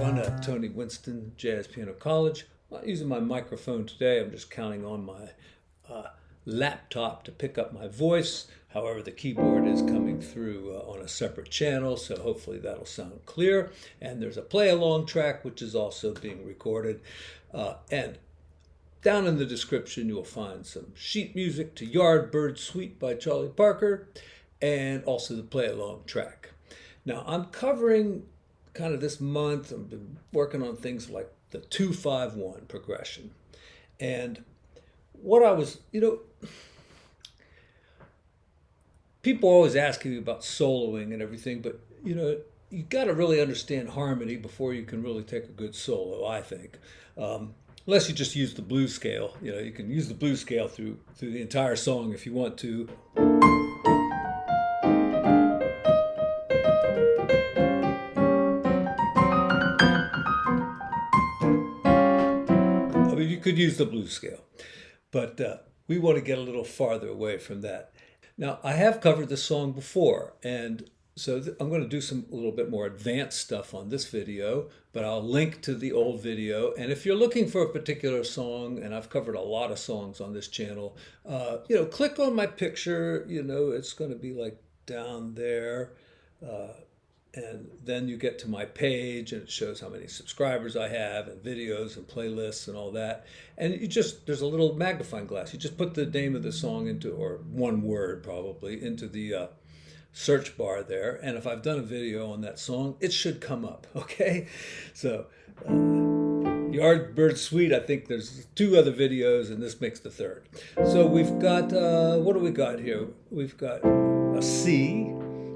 everyone. Tony Winston, Jazz Piano College. I'm not using my microphone today. I'm just counting on my laptop to pick up my voice. However, the keyboard is coming through on a separate channel, so hopefully that'll sound clear. And there's a play-along track, which is also being recorded. And down in the description, you'll find some sheet music to Yardbird Suite by Charlie Parker, and also the play-along track. Now, I'm covering kind of this month, I've been working on things like the 2-5-1 progression. And what I was, people always asking me about soloing and everything, but you got to really understand harmony before you can really take a good solo, I think. Unless you just use the blues scale. You can use the blues scale through the entire song if you want to. You could use the blues scale, but we want to get a little farther away from that. Now, I have covered this song before, and so I'm going to do a little bit more advanced stuff on this video, but I'll link to the old video. And if you're looking for a particular song, and I've covered a lot of songs on this channel, click on my picture. It's going to be like down there. And then you get to my page and it shows how many subscribers I have and videos and playlists and all that. And there's a little magnifying glass. You just put the name of the song into, or one word probably, into the search bar there. And if I've done a video on that song, it should come up, okay? So Yardbird Suite, I think there's 2 other videos and this makes the 3rd. So we've got, what do we got here? We've got a C.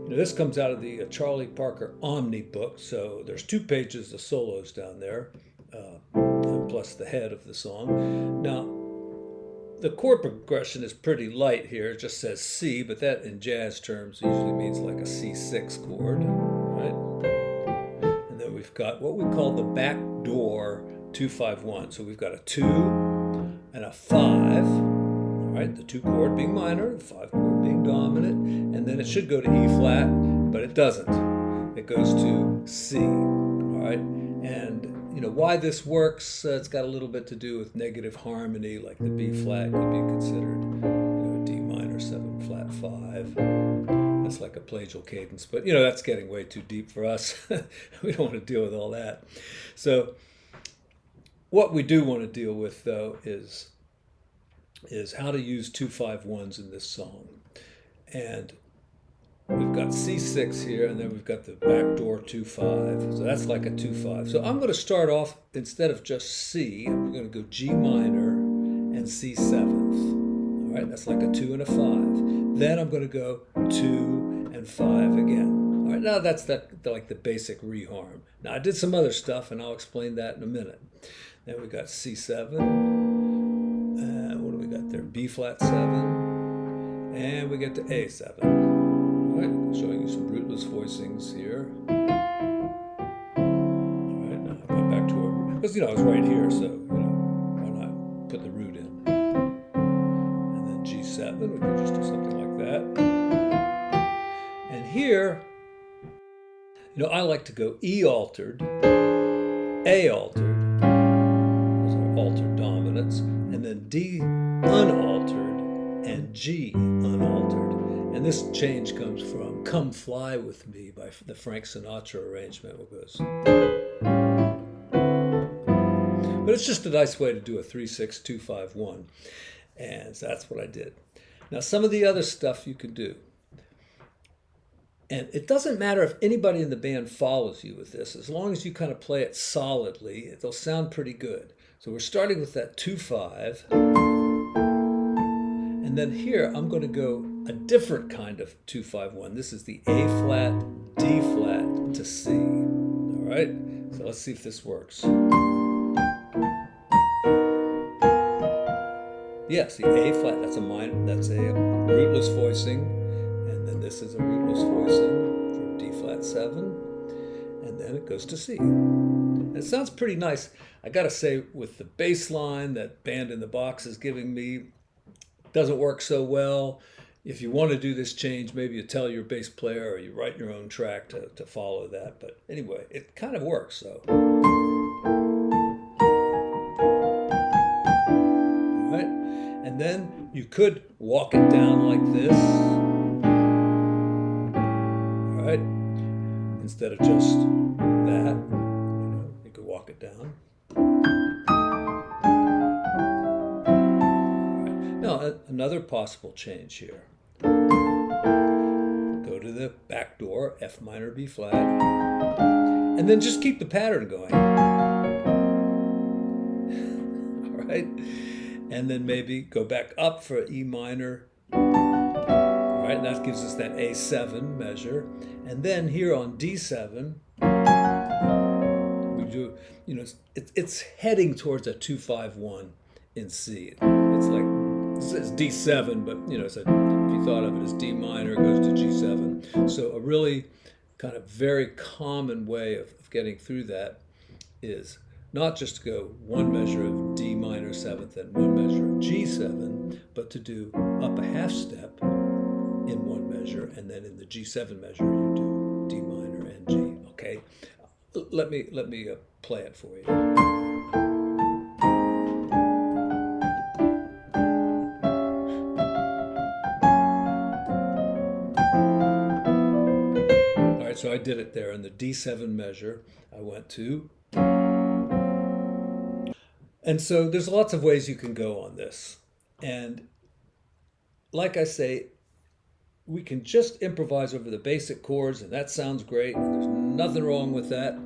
This comes out of the Charlie Parker Omni book, so there's 2 pages of solos down there, plus the head of the song. Now, the chord progression is pretty light here. It just says C, but that in jazz terms usually means like a C6 chord, right? And then we've got what we call the backdoor 2-5-1. So we've got a 2 and a 5. Right, the 2 chord being minor, the 5 chord being dominant, and then it should go to E flat, but it doesn't. It goes to C. All right, and why this works? It's got a little bit to do with negative harmony, like the B flat could be considered, D minor 7 flat 5. That's like a plagial cadence, but that's getting way too deep for us. We don't want to deal with all that. So, what we do want to deal with though is how to use 2-5-1s in this song. And we've got C6 here, and then we've got the backdoor 2-5. So that's like a 2-5. So I'm going to start off, instead of just C, I'm going to go G minor and C 7th. All right, that's like a 2 and a 5. Then I'm going to go 2 and 5 again. All right, now that's like the basic reharm. Now I did some other stuff, and I'll explain that in a minute. Then we got C7. Got there B flat 7, and we get to A7. All right, showing you some rootless voicings here. All right, now I got back to it because I was right here, so why not put the root in? And then G7, we can just do something like that. And here, I like to go E altered, A altered. Those are altered dominants, and then D unaltered and G unaltered. And this change comes from Come Fly With Me by the Frank Sinatra arrangement, which goes. But it's just a nice way to do a 3-6-2-5-1. And so that's what I did. Now some of the other stuff you can do. And it doesn't matter if anybody in the band follows you with this. As long as you kind of play it solidly, it'll sound pretty good. So we're starting with that 2-5. And then here, I'm going to go a different kind of 2-5-1. This is the A flat, D flat to C. All right, so let's see if this works. Yes, the A flat, that's a rootless voicing. And then this is a rootless voicing for D flat 7. And then it goes to C. And it sounds pretty nice. I got to say, with the bass line that Band in the Box is giving me, doesn't work so well. if you want to do this change, maybe you tell your bass player or you write your own track to follow that. But anyway, it kind of works. So, all right. And then you could walk it down like this. All right. Instead of just that, you could walk it down. All right. Now, another possible change here. Go to the back door, F minor, B flat, and then just keep the pattern going. All right. And then maybe go back up for E minor. All right, and that gives us that A7 measure. And then here on D7, we do, it's heading towards a 2-5-1 in C. It's like, it says D7, but if you thought of it as D minor, it goes to G7. So a really kind of very common way of getting through that is not just to go one measure of D minor 7th and one measure of G7, but to do up a half step in one measure, and then in the G7 measure you do D minor and G. Okay, let me play it for you. All right, so I did it there in the D7 measure. I went to. And so there's lots of ways you can go on this. And like I say, we can just improvise over the basic chords, and that sounds great, and there's nothing wrong with that.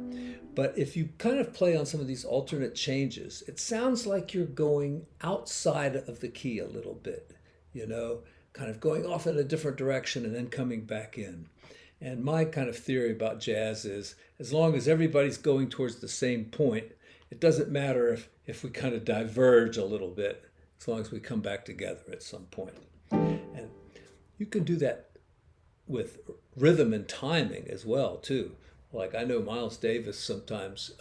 But if you kind of play on some of these alternate changes, it sounds like you're going outside of the key a little bit, kind of going off in a different direction and then coming back in. And my kind of theory about jazz is, as long as everybody's going towards the same point, it doesn't matter if we kind of diverge a little bit, as long as we come back together at some point. And you can do that with rhythm and timing as well, too. Like I know Miles Davis sometimes,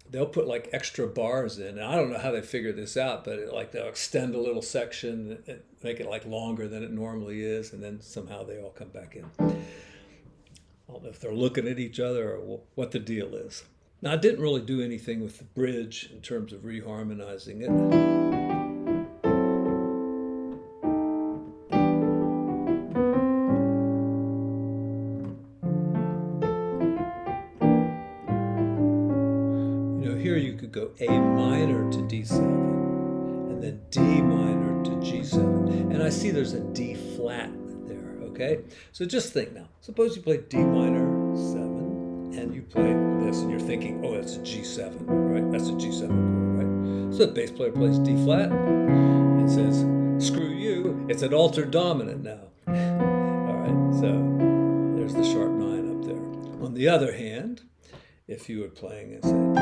they'll put like extra bars in. And I don't know how they figure this out, but they'll extend a little section and make it like longer than it normally is, and then somehow they all come back in. I don't know if they're looking at each other or what the deal is. Now, I didn't really do anything with the bridge in terms of reharmonizing it. Here you could go A minor to D7, and then D minor to G7. And I see there's a D flat there, okay? So just think now. Suppose you play D minor 7. And you play this, and you're thinking, oh, that's a G7, right? That's a G7 chord, right? So the bass player plays D flat and says, screw you, it's an altered dominant now. All right, so there's the sharp 9 up there. On the other hand, if you were playing and saying,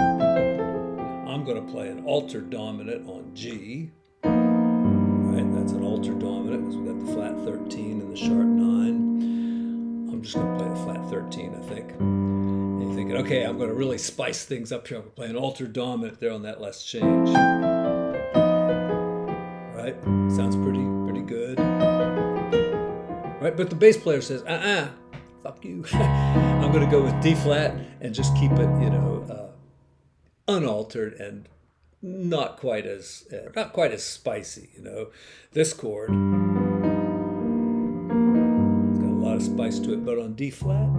I'm going to play an altered dominant on G, right? That's an altered dominant because we've got the flat 13 and the sharp 9. I'm just going to play the flat 13, I think. Thinking, okay, I'm going to really spice things up here. I'm going to play an altered dominant there on that last change. Right? Sounds pretty good. Right? But the bass player says, fuck you. I'm going to go with D flat and just keep it, unaltered and not quite as spicy. This chord, it's got a lot of spice to it, but on D flat,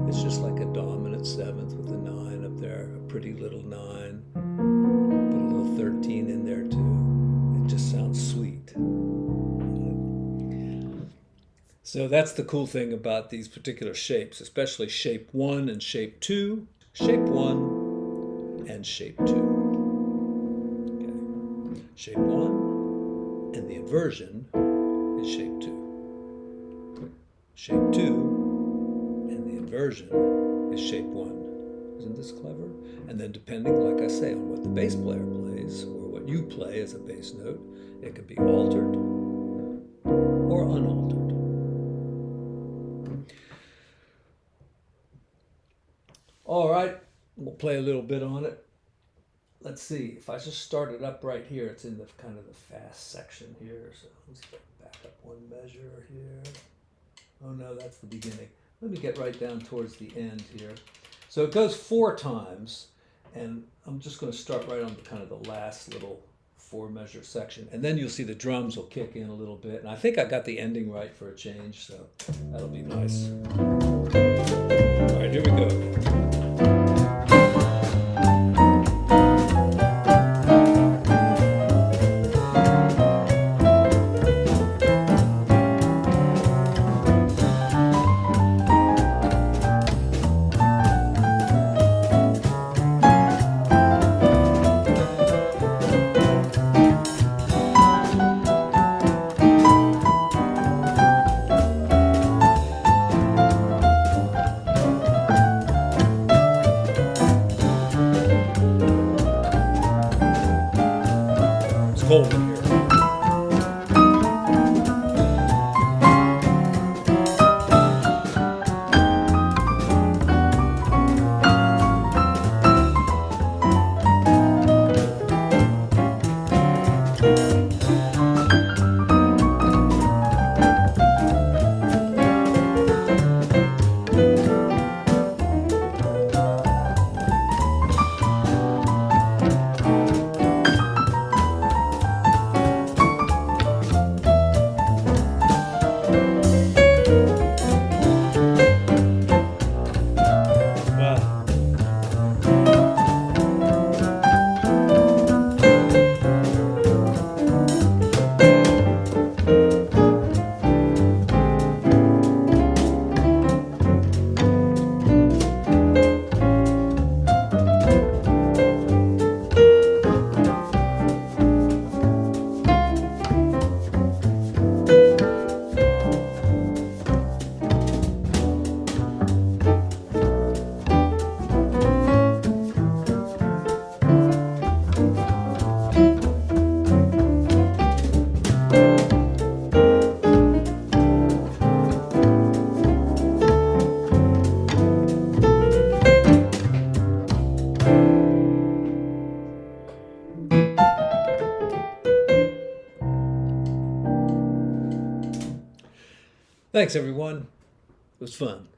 it's just like a dominant 7th with a 9 up there, a pretty little 9. Put a little 13 in there too. It just sounds sweet. So that's the cool thing about these particular shapes, especially shape 1 and shape 2. Shape 1 and shape 2. Okay. Shape 1 and the inversion is shape 2. Shape 2 inversion is shape 1. Isn't this clever? And then depending, like I say, on what the bass player plays or what you play as a bass note, it can be altered or unaltered. All right, we'll play a little bit on it. Let's see, if I just start it up right here, it's in the kind of the fast section here, so let's get back. back up one measure here. Oh no, that's the beginning. Let me get right down towards the end here. So it goes 4 times, and I'm just going to start right on the kind of the last little 4 measure section, and then you'll see the drums will kick in a little bit. And I think I got the ending right for a change, so that'll be nice. All right, here we go. Cold in here. Thanks, everyone. It was fun.